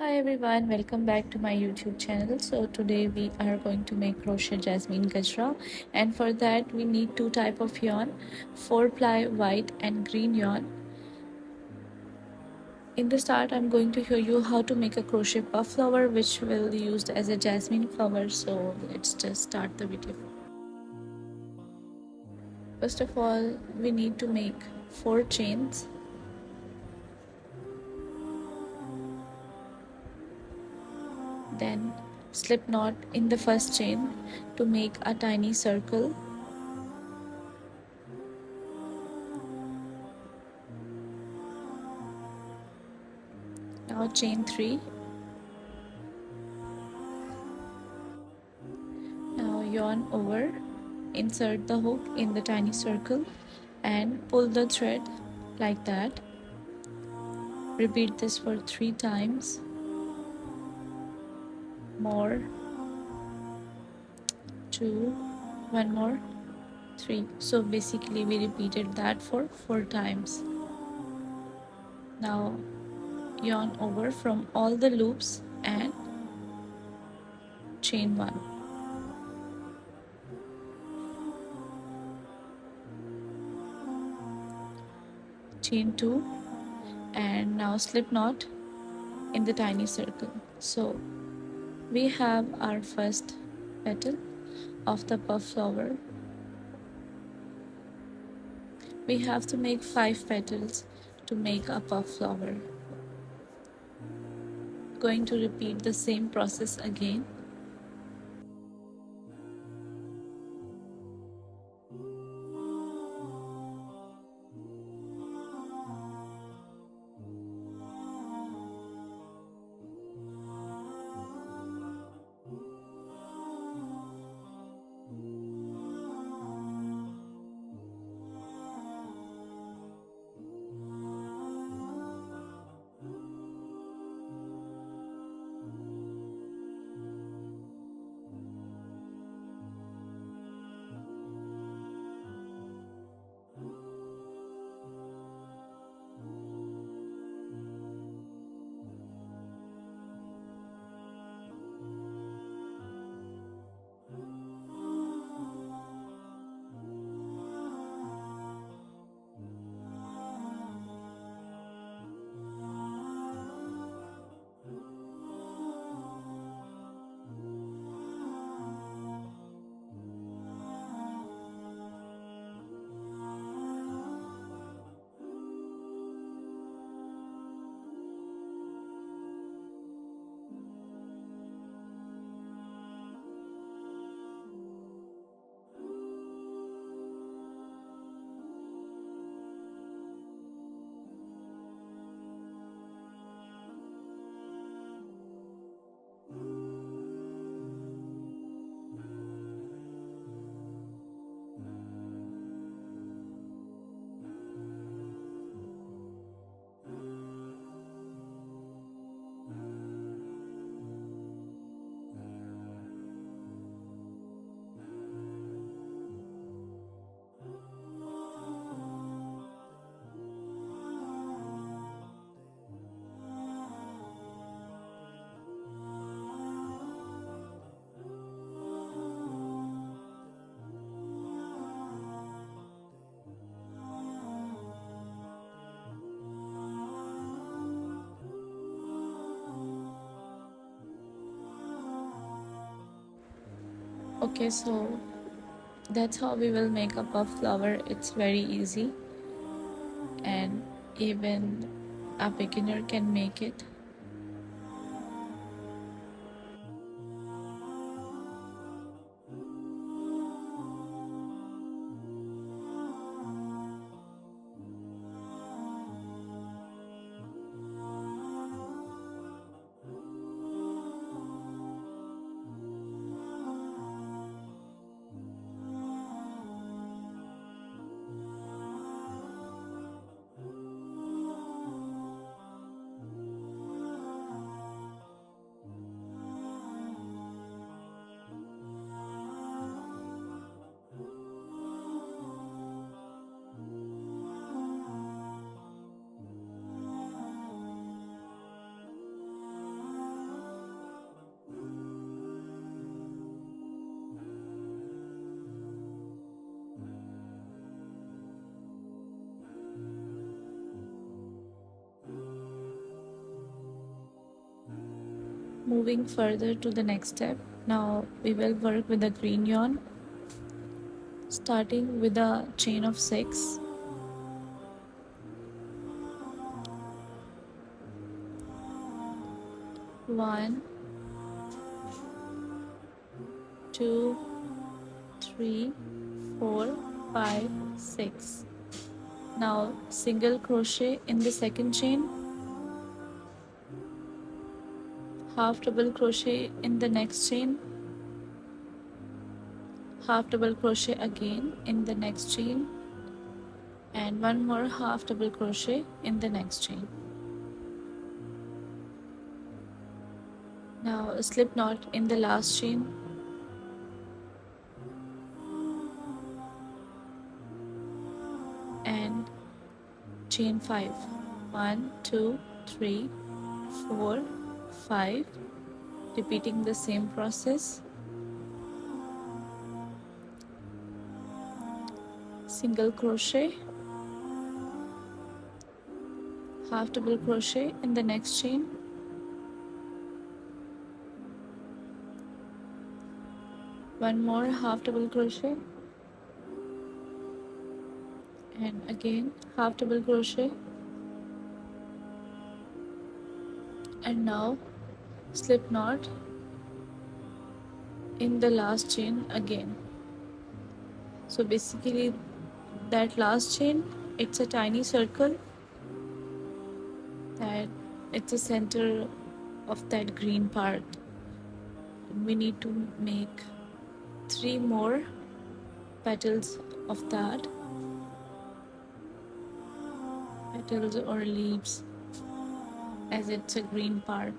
Hi everyone, welcome back to my YouTube channel. So today we are going to make crochet jasmine gajra, and for that we need two type of yarn, 4 ply white and green yarn. In the start I'm going to show you how to make a crochet puff flower which will be used as a jasmine flower. So let's just start the video. First of all, we need to make 4 chains. Then slip knot in the first chain to make a tiny circle. Now chain 3. Now yarn over, insert the hook in the tiny circle and pull the thread like that. Repeat this for 3 times. More, 2, 1 more, 3. So basically we repeated that for 4 times. Now yarn over from all the loops and chain 1. Chain 2 and now slip knot in the tiny circle. So we have our first petal of the puff flower. We have to make 5 petals to make a puff flower. Going to repeat the same process again. Okay, so that's how we will make a puff flower. It's very easy and even a beginner can make it. Moving further to the next step, now we will work with the green yarn, starting with a chain of 6. 1, 2, 3, 4, 5, 6. Now single crochet in the second chain, half double crochet in the next chain, half double crochet again in the next chain, and one more half double crochet in the next chain. Now a slip knot in the last chain, and chain 5. 1, 2, 3, 4, 5. Repeating the same process. Single crochet, half double crochet in the next chain, one more half double crochet, and again half double crochet, and now slip knot in the last chain again. So basically that last chain, it's a tiny circle that it's the center of that green part. We need to make 3 more petals of that, petals or leaves, as it's a green part.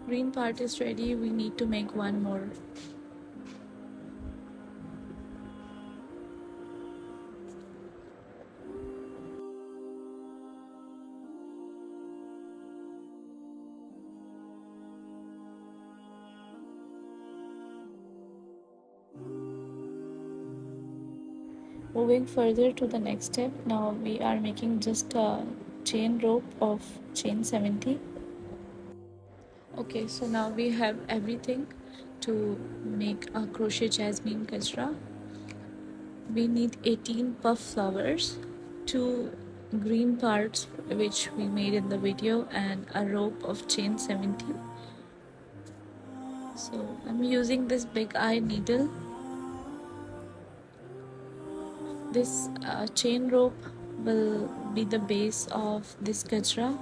Green part is ready, we need to make one more. Moving further to the next step, now we are making just a chain rope of chain 70. Okay, so now we have everything to make a crochet jasmine gajra. We need 18 puff flowers, 2 green parts which we made in the video and a rope of chain 70. So I'm using this big eye needle. This chain rope will be the base of this gajra.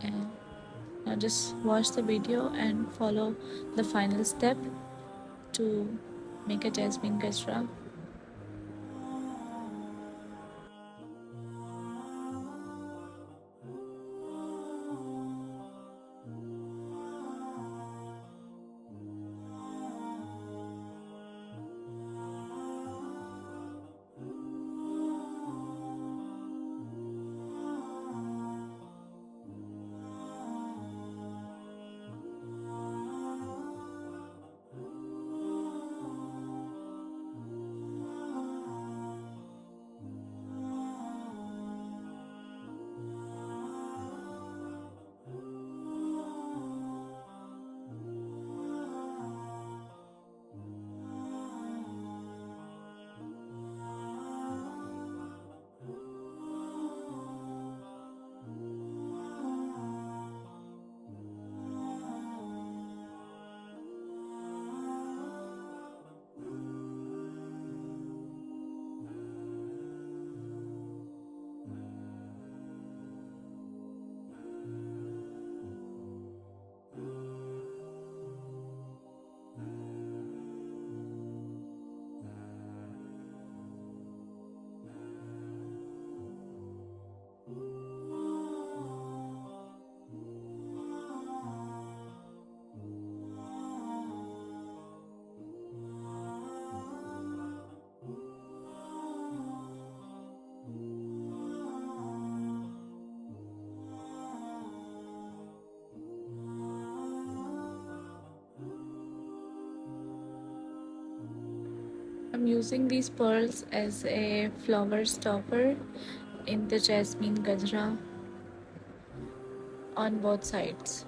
And now just watch the video and follow the final step to make a jasmine gajra. I'm using these pearls as a flower stopper in the jasmine gajra on both sides.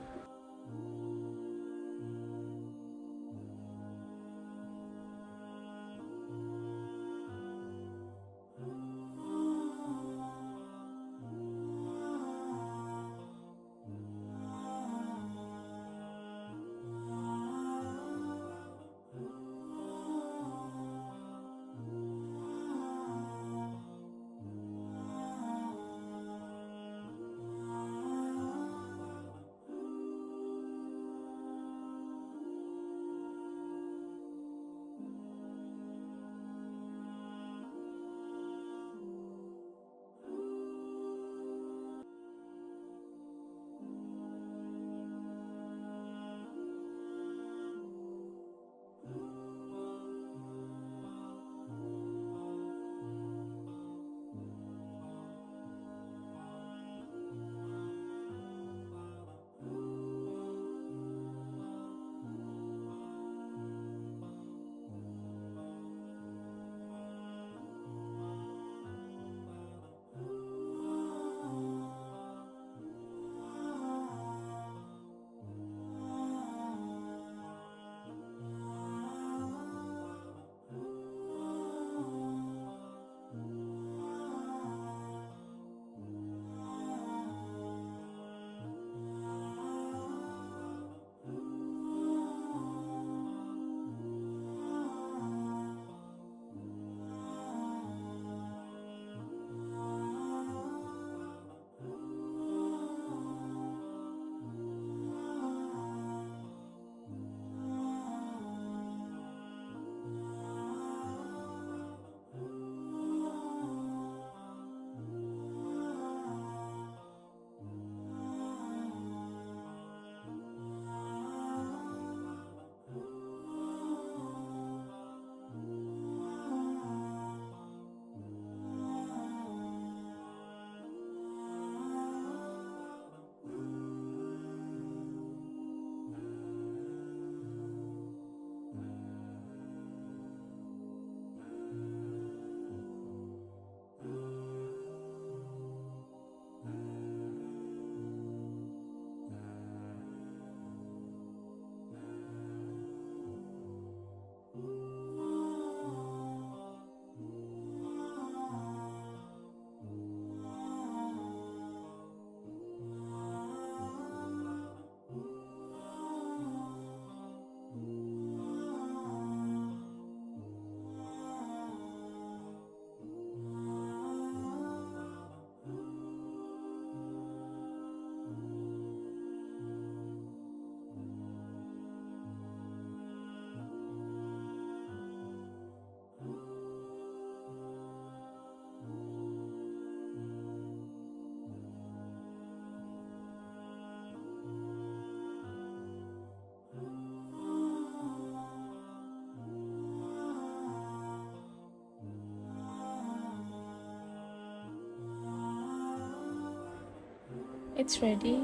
It's ready.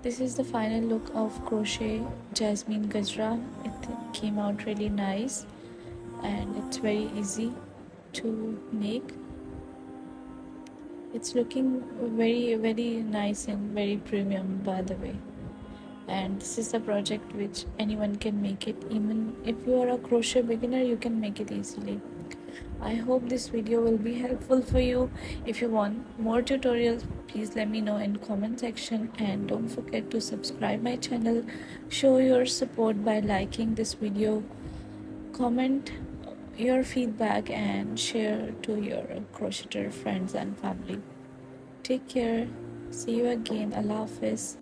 This is the final look of Crochet Jasmine Gajra. It came out really nice and it's very easy to make. It's looking very nice and very premium, by the way. And this is a project which anyone can make it. Even if you are a crochet beginner, you can make it easily. I hope this video will be helpful for you. If you want more tutorials, please let me know in comment section, and don't forget to subscribe my channel. Show your support by liking this video, comment your feedback, and share to your crocheter friends and family. Take care. See you again. Allah Hafiz.